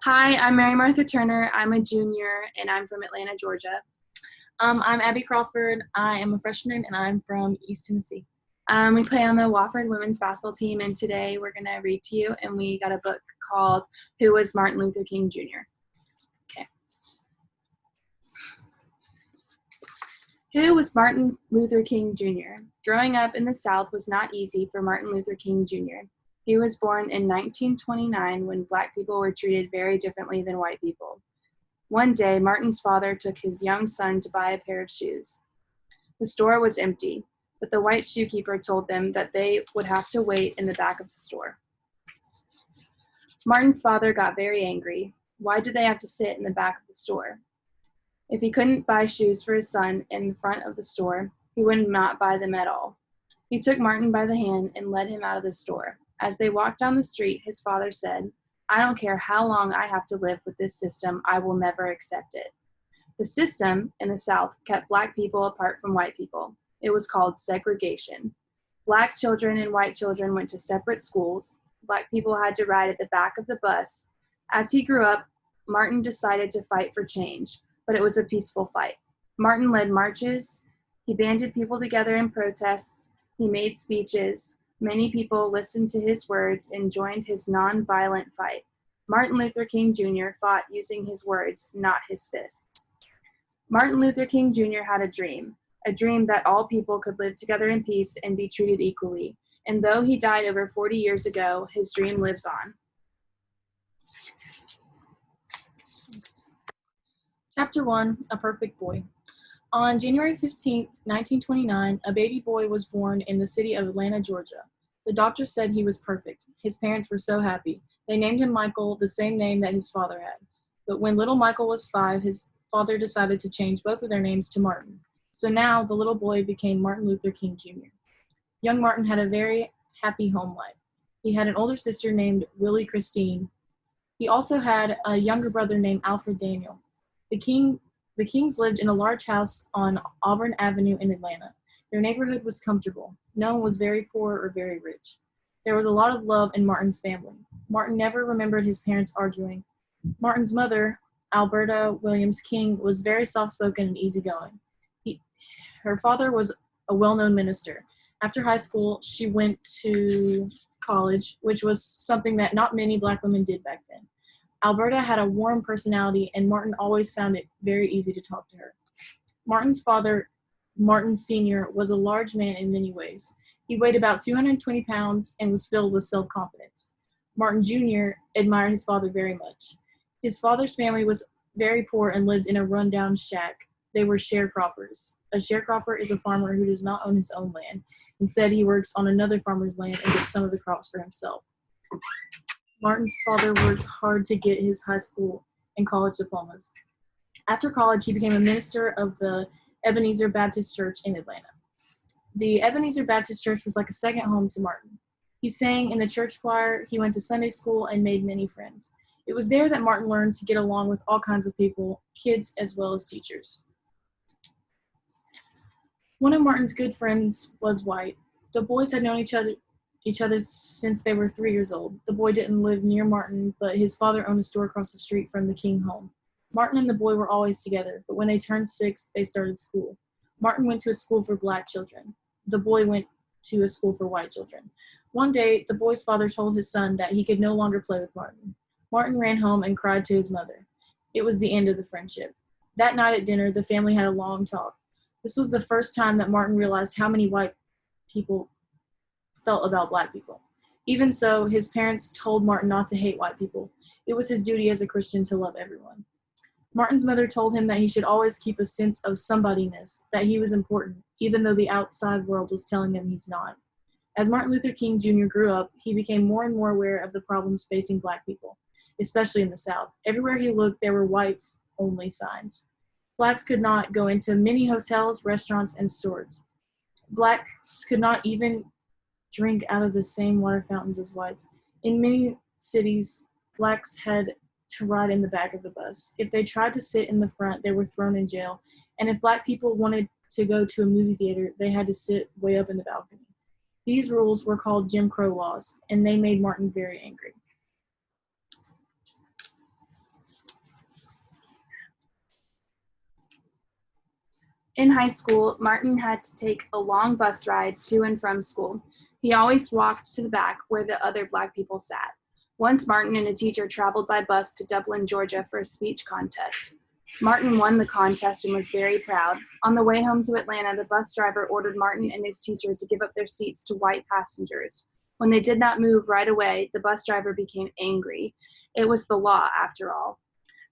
Hi, I'm Marymartha Turner. I'm a junior, and I'm from Atlanta, Georgia. I'm Abbey Crawford. I am a freshman, and I'm from East Tennessee. We play on the Wofford women's basketball team, and today we're going to read to you, and we got a book called Who Was Martin Luther King Jr.? Okay. Who was Martin Luther King Jr.? Growing up in the South was not easy for Martin Luther King Jr. He was born in 1929 when Black people were treated very differently than white people. One day, Martin's father took his young son to buy a pair of shoes. The store was empty, but the white shoekeeper told them that they would have to wait in the back of the store. Martin's father got very angry. Why did they have to sit in the back of the store? If he couldn't buy shoes for his son in the front of the store, he would not buy them at all. He took Martin by the hand and led him out of the store. As they walked down the street, his father said, "I don't care how long I have to live with this system, I will never accept it." The system in the South kept Black people apart from white people. It was called segregation. Black children and white children went to separate schools. Black people had to ride at the back of the bus. As he grew up, Martin decided to fight for change, but it was a peaceful fight. Martin led marches. He banded people together in protests. He made speeches. Many people listened to his words and joined his nonviolent fight. Martin Luther King Jr. fought using his words, not his fists. Martin Luther King Jr. had a dream that all people could live together in peace and be treated equally. And though he died over 40 years ago, his dream lives on. Chapter 1, A Perfect Boy. On January 15, 1929, a baby boy was born in the city of Atlanta, Georgia. The doctor said he was perfect. His parents were so happy. They named him Michael, the same name that his father had. But when little Michael was 5, his father decided to change both of their names to Martin. So now the little boy became Martin Luther King Jr. Young Martin had a very happy home life. He had an older sister named Willie Christine. He also had a younger brother named Alfred Daniel. The Kings lived in a large house on Auburn Avenue in Atlanta. Their neighborhood was comfortable. No one was very poor or very rich. There was a lot of love in Martin's family. Martin never remembered his parents arguing. Martin's mother, Alberta Williams King, was very soft-spoken and easygoing. Her father was a well-known minister. After high school, she went to college, which was something that not many Black women did back then. Alberta had a warm personality, and Martin always found it very easy to talk to her. Martin's father, Martin Sr., was a large man in many ways. He weighed about 220 pounds and was filled with self-confidence. Martin Jr. admired his father very much. His father's family was very poor and lived in a run-down shack. They were sharecroppers. A sharecropper is a farmer who does not own his own land. Instead, he works on another farmer's land and gets some of the crops for himself. Martin's father worked hard to get his high school and college diplomas. After college, he became a minister of the Ebenezer Baptist Church in Atlanta. The Ebenezer Baptist Church was like a second home to Martin. He sang in the church choir, he went to Sunday school, and made many friends. It was there that Martin learned to get along with all kinds of people, kids as well as teachers. One of Martin's good friends was white. The boys had known each other since they were 3 years old. The boy didn't live near Martin, but his father owned a store across the street from the King home. Martin and the boy were always together, but when they turned 6, they started school. Martin went to a school for Black children. The boy went to a school for white children. One day, the boy's father told his son that he could no longer play with Martin. Martin ran home and cried to his mother. It was the end of the friendship. That night at dinner, the family had a long talk. This was the first time that Martin realized how many white people felt about Black people. Even so, his parents told Martin not to hate white people. It was his duty as a Christian to love everyone. Martin's mother told him that he should always keep a sense of somebodyness, that he was important, even though the outside world was telling him he's not. As Martin Luther King Jr. grew up, he became more and more aware of the problems facing Black people, especially in the South. Everywhere he looked, there were whites-only signs. Blacks could not go into many hotels, restaurants, and stores. Blacks could not even drink out of the same water fountains as whites. In many cities, Blacks had to ride in the back of the bus. If they tried to sit in the front, they were thrown in jail. And if Black people wanted to go to a movie theater, they had to sit way up in the balcony. These rules were called Jim Crow laws, and they made Martin very angry. In high school, Martin had to take a long bus ride to and from school. He always walked to the back where the other Black people sat. Once Martin and a teacher traveled by bus to Dublin, Georgia for a speech contest. Martin won the contest and was very proud. On the way home to Atlanta, the bus driver ordered Martin and his teacher to give up their seats to white passengers. When they did not move right away, the bus driver became angry. It was the law, after all.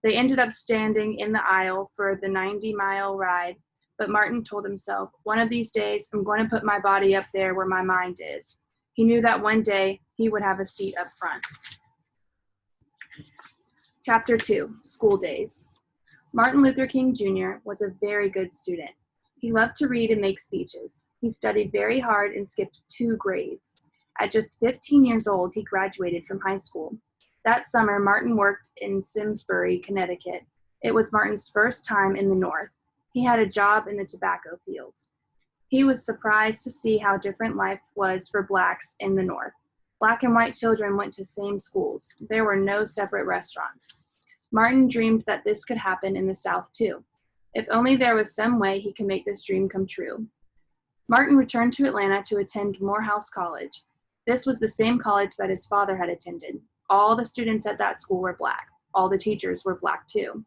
They ended up standing in the aisle for the 90-mile ride, but Martin told himself, one of these days, I'm going to put my body up there where my mind is. He knew that one day he would have a seat up front. Chapter 2, School Days. Martin Luther King Jr. was a very good student. He loved to read and make speeches. He studied very hard and skipped 2 grades. At just 15 years old, he graduated from high school. That summer, Martin worked in Simsbury, Connecticut. It was Martin's first time in the North. He had a job in the tobacco fields. He was surprised to see how different life was for Blacks in the North. Black and white children went to same schools. There were no separate restaurants. Martin dreamed that this could happen in the South too. If only there was some way he could make this dream come true. Martin returned to Atlanta to attend Morehouse College. This was the same college that his father had attended. All the students at that school were Black. All the teachers were Black too.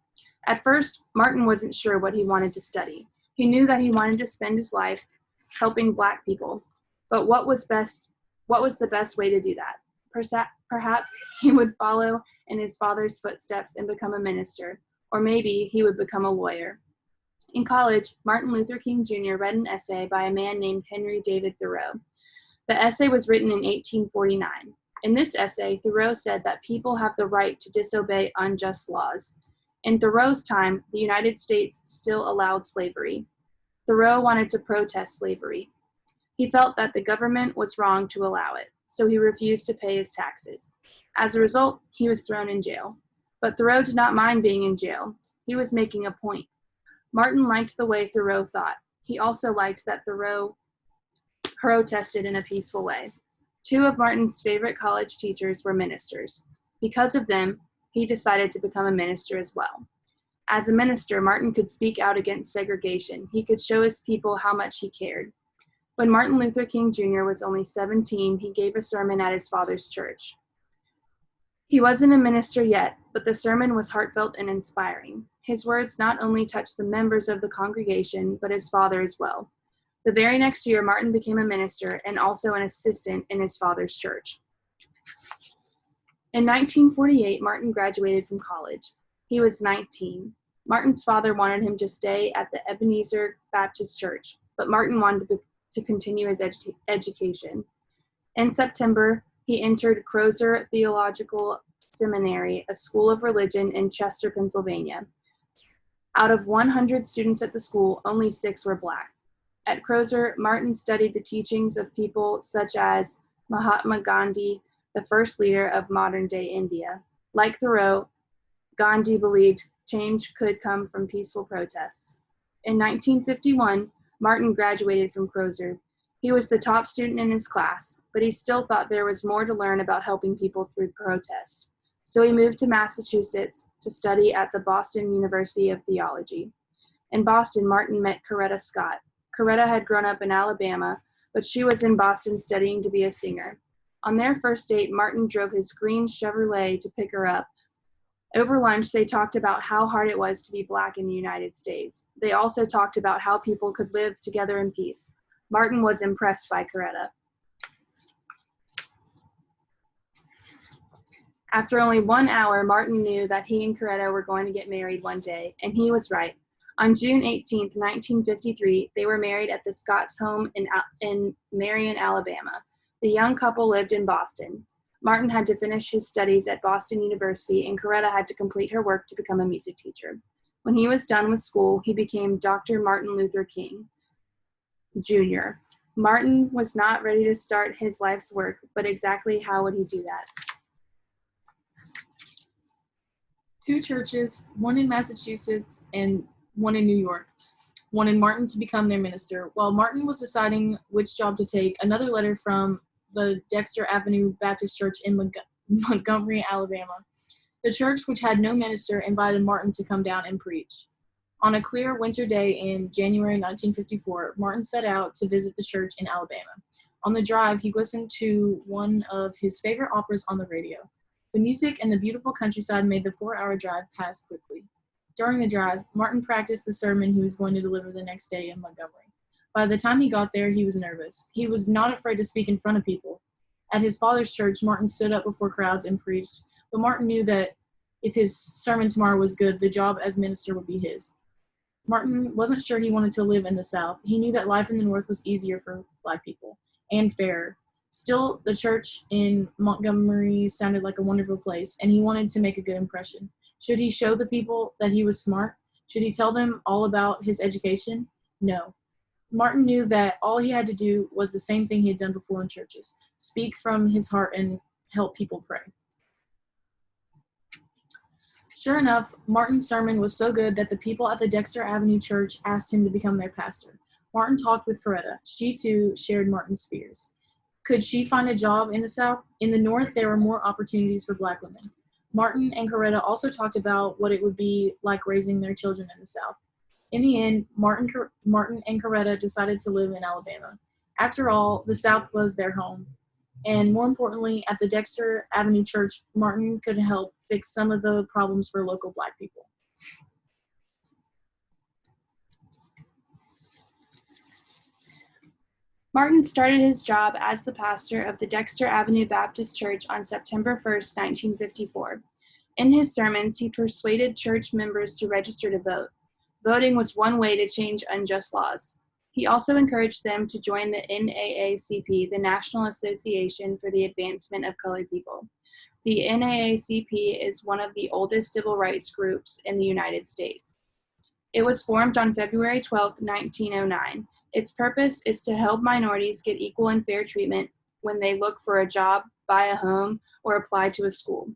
At first, Martin wasn't sure what he wanted to study. He knew that he wanted to spend his life helping Black people. But what was the best way to do that? Perhaps he would follow in his father's footsteps and become a minister, or maybe he would become a lawyer. In college, Martin Luther King Jr. read an essay by a man named Henry David Thoreau. The essay was written in 1849. In this essay, Thoreau said that people have the right to disobey unjust laws. In Thoreau's time, the United States still allowed slavery. Thoreau wanted to protest slavery. He felt that the government was wrong to allow it, so he refused to pay his taxes. As a result, he was thrown in jail. But Thoreau did not mind being in jail. He was making a point. Martin liked the way Thoreau thought. He also liked that Thoreau protested in a peaceful way. 2 of Martin's favorite college teachers were ministers. Because of them, he decided to become a minister as well. As a minister, Martin could speak out against segregation. He could show his people how much he cared. When Martin Luther King Jr. was only 17, he gave a sermon at his father's church. He wasn't a minister yet, but the sermon was heartfelt and inspiring. His words not only touched the members of the congregation, but his father as well. The very next year, Martin became a minister and also an assistant in his father's church. In 1948, Martin graduated from college. He was 19. Martin's father wanted him to stay at the Ebenezer Baptist Church, but Martin wanted to continue his education. In September, he entered Crozer Theological Seminary, a school of religion in Chester, Pennsylvania. Out of 100 students at the school, only 6 were Black. At Crozer, Martin studied the teachings of people such as Mahatma Gandhi, the first leader of modern-day India. Like Thoreau, Gandhi believed change could come from peaceful protests. In 1951, Martin graduated from Crozer. He was the top student in his class, but he still thought there was more to learn about helping people through protest. So he moved to Massachusetts to study at the Boston University of Theology. In Boston, Martin met Coretta Scott. Coretta had grown up in Alabama, but she was in Boston studying to be a singer. On their first date, Martin drove his green Chevrolet to pick her up. Over lunch, they talked about how hard it was to be Black in the United States. They also talked about how people could live together in peace. Martin was impressed by Coretta. After only 1 hour, Martin knew that he and Coretta were going to get married one day, and he was right. On June 18, 1953, they were married at the Scotts' home in Marion, Alabama. The young couple lived in Boston. Martin had to finish his studies at Boston University, and Coretta had to complete her work to become a music teacher. When he was done with school, he became Dr. Martin Luther King Jr. Martin was not ready to start his life's work, but exactly how would he do that? 2 churches, one in Massachusetts and one in New York. wanted Martin to become their minister. While Martin was deciding which job to take, another letter from the Dexter Avenue Baptist Church in Montgomery, Alabama. The church, which had no minister, invited Martin to come down and preach. On a clear winter day in January 1954, Martin set out to visit the church in Alabama. On the drive, he listened to one of his favorite operas on the radio. The music and the beautiful countryside made the 4-hour drive pass quickly. During the drive, Martin practiced the sermon he was going to deliver the next day in Montgomery. By the time he got there, he was nervous. He was not afraid to speak in front of people. At his father's church, Martin stood up before crowds and preached, but Martin knew that if his sermon tomorrow was good, the job as minister would be his. Martin wasn't sure he wanted to live in the South. He knew that life in the North was easier for Black people and fairer. Still, the church in Montgomery sounded like a wonderful place, and he wanted to make a good impression. Should he show the people that he was smart? Should he tell them all about his education? No. Martin knew that all he had to do was the same thing he had done before in churches: speak from his heart and help people pray. Sure enough, Martin's sermon was so good that the people at the Dexter Avenue Church asked him to become their pastor. Martin talked with Coretta. She, too, shared Martin's fears. Could she find a job in the South? In the North, there were more opportunities for Black women. Martin and Coretta also talked about what it would be like raising their children in the South. In the end, Martin and Coretta decided to live in Alabama. After all, the South was their home. And more importantly, at the Dexter Avenue Church, Martin could help fix some of the problems for local Black people. Martin started his job as the pastor of the Dexter Avenue Baptist Church on September 1st, 1954. In his sermons, he persuaded church members to register to vote. Voting was one way to change unjust laws. He also encouraged them to join the NAACP, the National Association for the Advancement of Colored People. The NAACP is one of the oldest civil rights groups in the United States. It was formed on February 12, 1909. Its purpose is to help minorities get equal and fair treatment when they look for a job, buy a home, or apply to a school.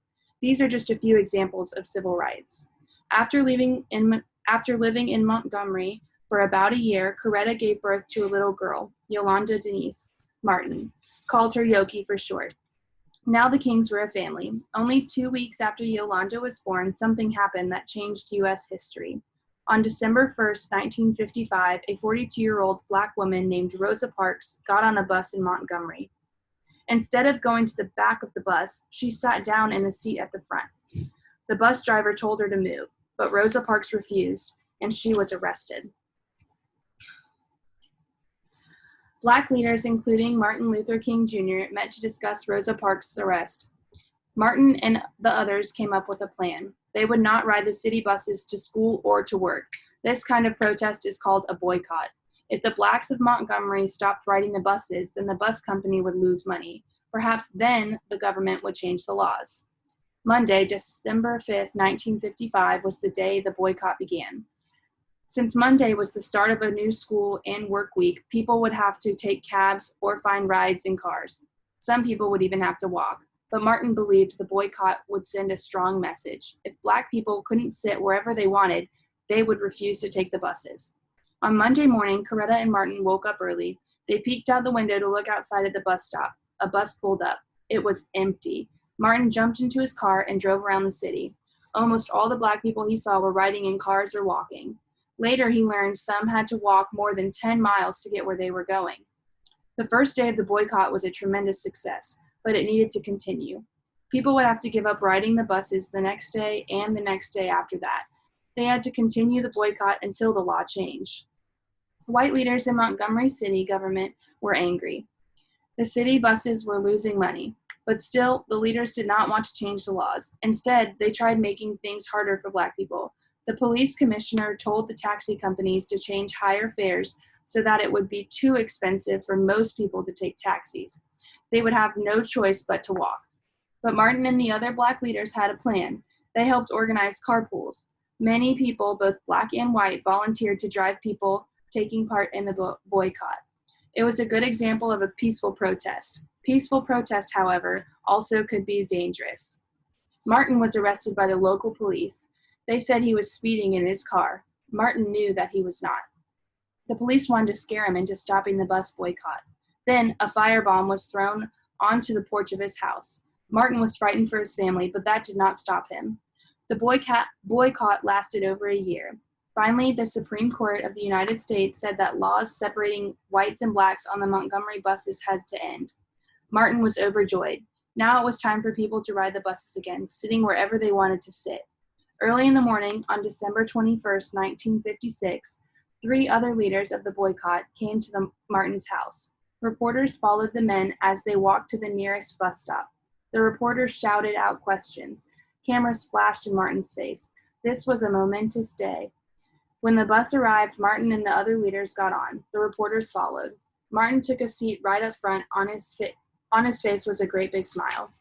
These are just a few examples of civil rights. After living in Montgomery for about a year, Coretta gave birth to a little girl, Yolanda Denise Martin, called her Yoki for short. Now the Kings were a family. Only 2 weeks after Yolanda was born, something happened that changed U.S. history. On December 1st, 1955, a 42-year-old Black woman named Rosa Parks got on a bus in Montgomery. Instead of going to the back of the bus, she sat down in the seat at the front. The bus driver told her to move, but Rosa Parks refused, and she was arrested. Black leaders, including Martin Luther King Jr., met to discuss Rosa Parks' arrest. Martin and the others came up with a plan. They would not ride the city buses to school or to work. This kind of protest is called a boycott. If the Blacks of Montgomery stopped riding the buses, then the bus company would lose money. Perhaps then the government would change the laws. Monday, December 5th, 1955, was the day the boycott began. Since Monday was the start of a new school and work week, people would have to take cabs or find rides in cars. Some people would even have to walk. But Martin believed the boycott would send a strong message. If Black people couldn't sit wherever they wanted, they would refuse to take the buses. On Monday morning, Coretta and Martin woke up early. They peeked out the window to look outside at the bus stop. A bus pulled up. It was empty. Martin jumped into his car and drove around the city. Almost all the Black people he saw were riding in cars or walking. Later, he learned some had to walk more than 10 miles to get where they were going. The first day of the boycott was a tremendous success, but it needed to continue. People would have to give up riding the buses the next day and the next day after that. They had to continue the boycott until the law changed. White leaders in Montgomery city government were angry. The city buses were losing money, but still, the leaders did not want to change the laws. Instead, they tried making things harder for Black people. The police commissioner told the taxi companies to change higher fares so that it would be too expensive for most people to take taxis. They would have no choice but to walk. But Martin and the other Black leaders had a plan. They helped organize carpools. Many people, both Black and white, volunteered to drive people taking part in the boycott. It was a good example of a peaceful protest. Peaceful protest, however, also could be dangerous. Martin was arrested by the local police. They said he was speeding in his car. Martin knew that he was not. The police wanted to scare him into stopping the bus boycott. Then a firebomb was thrown onto the porch of his house. Martin was frightened for his family, but that did not stop him. The boycott lasted over a year. Finally, the Supreme Court of the United States said that laws separating whites and blacks on the Montgomery buses had to end. Martin was overjoyed. Now it was time for people to ride the buses again, sitting wherever they wanted to sit. Early in the morning, on December 21st, 1956, 3 other leaders of the boycott came to Martin's house. Reporters followed the men as they walked to the nearest bus stop. The reporters shouted out questions. Cameras flashed in Martin's face. This was a momentous day. When the bus arrived, Martin and the other leaders got on. The reporters followed. Martin took a seat right up front. On his face was a great big smile.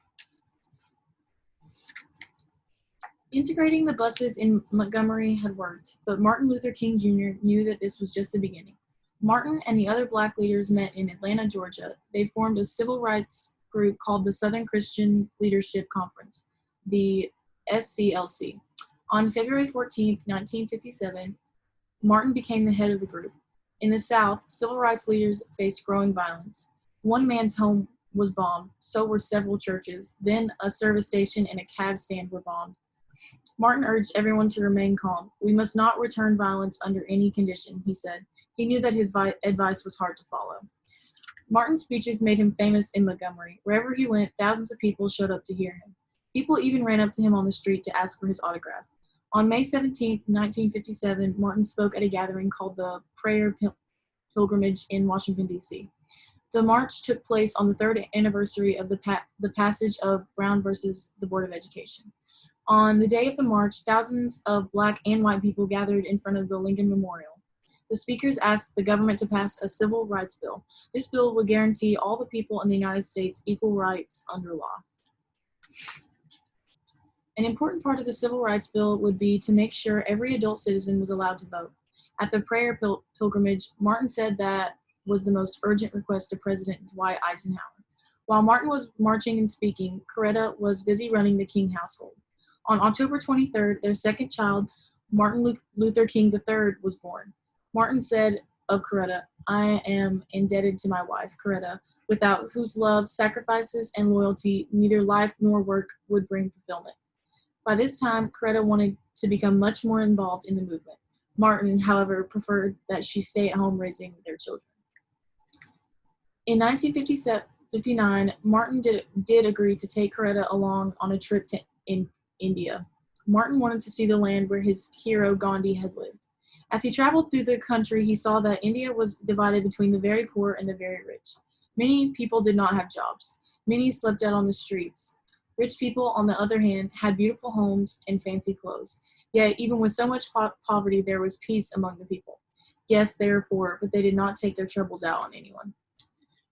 Integrating the buses in Montgomery had worked, but Martin Luther King Jr. knew that this was just the beginning. Martin and the other black leaders met in Atlanta, Georgia. They formed a civil rights group called the Southern Christian Leadership Conference, the SCLC. On February 14, 1957, Martin became the head of the group. In the South, civil rights leaders faced growing violence. One man's home was bombed, so were several churches. Then a service station and a cab stand were bombed. Martin urged everyone to remain calm. We must not return violence under any condition, he said. He knew that his advice was hard to follow. Martin's speeches made him famous in Montgomery. Wherever he went, thousands of people showed up to hear him. People even ran up to him on the street to ask for his autograph. On May 17, 1957, Martin spoke at a gathering called the Prayer Pilgrimage in Washington, D.C. The march took place on the 3rd anniversary of the passage of Brown versus the Board of Education. On the day of the march, thousands of black and white people gathered in front of the Lincoln Memorial. The speakers asked the government to pass a civil rights bill. This bill would guarantee all the people in the United States equal rights under law. An important part of the civil rights bill would be to make sure every adult citizen was allowed to vote. At the prayer pilgrimage, Martin said that was the most urgent request to President Dwight Eisenhower. While Martin was marching and speaking, Coretta was busy running the King household. On October 23rd, their second child, Martin Luther King III, was born. Martin said of Coretta, "I am indebted to my wife, Coretta, without whose love, sacrifices, and loyalty neither life nor work would bring fulfillment." By this time, Coretta wanted to become much more involved in the movement. Martin, however, preferred that she stay at home raising their children. In 1959, Martin did agree to take Coretta along on a trip to India. Martin wanted to see the land where his hero Gandhi had lived. As he traveled through the country, he saw that India was divided between the very poor and the very rich. Many people did not have jobs. Many slept out on the streets. Rich people, on the other hand, had beautiful homes and fancy clothes. Yet, even with so much poverty, there was peace among the people. Yes, they were poor, but they did not take their troubles out on anyone.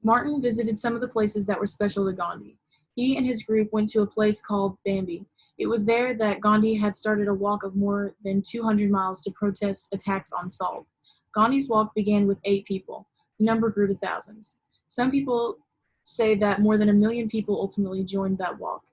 Martin visited some of the places that were special to Gandhi. He and his group went to a place called Bambi. It was there that Gandhi had started a walk of more than 200 miles to protest attacks on salt. Gandhi's walk began with 8 people. The number grew to thousands. Some people say that more than 1 million people ultimately joined that walk.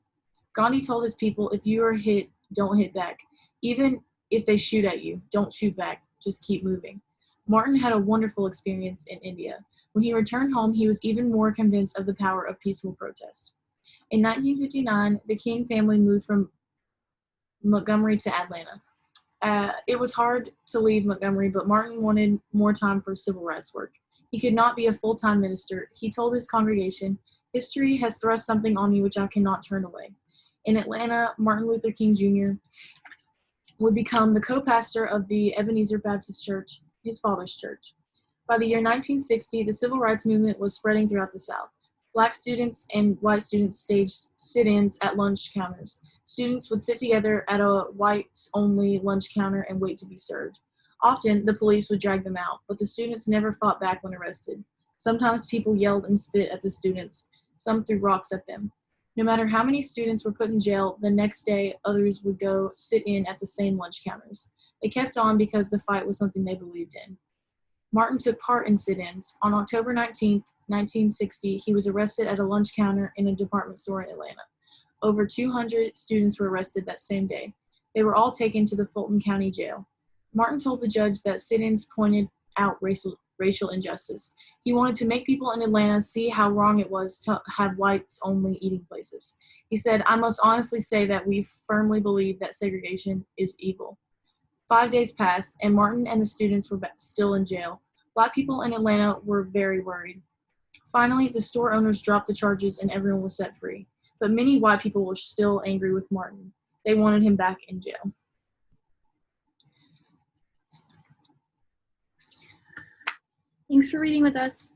Gandhi told his people, if you are hit, don't hit back. Even if they shoot at you, don't shoot back. Just keep moving. Martin had a wonderful experience in India. When he returned home, he was even more convinced of the power of peaceful protest. In 1959, the King family moved from Montgomery to Atlanta. It was hard to leave Montgomery, but Martin wanted more time for civil rights work. He could not be a full-time minister. He told his congregation, "History has thrust something on me which I cannot turn away." In Atlanta, Martin Luther King Jr. would become the co-pastor of the Ebenezer Baptist Church, his father's church. By the year 1960, the civil rights movement was spreading throughout the South. Black students and white students staged sit-ins at lunch counters. Students would sit together at a whites-only lunch counter and wait to be served. Often, the police would drag them out, but the students never fought back when arrested. Sometimes people yelled and spit at the students. Some threw rocks at them. No matter how many students were put in jail, the next day others would go sit in at the same lunch counters. They kept on because the fight was something they believed in. Martin took part in sit-ins. On October 19, 1960, he was arrested at a lunch counter in a department store in Atlanta. Over 200 students were arrested that same day. They were all taken to the Fulton County Jail. Martin told the judge that sit-ins pointed out racial injustice. He wanted to make people in Atlanta see how wrong it was to have whites-only eating places. He said, "I must honestly say that we firmly believe that segregation is evil." 5 days passed, and Martin and the students were still in jail. Black people in Atlanta were very worried. Finally, the store owners dropped the charges and everyone was set free. But many white people were still angry with Martin. They wanted him back in jail. Thanks for reading with us.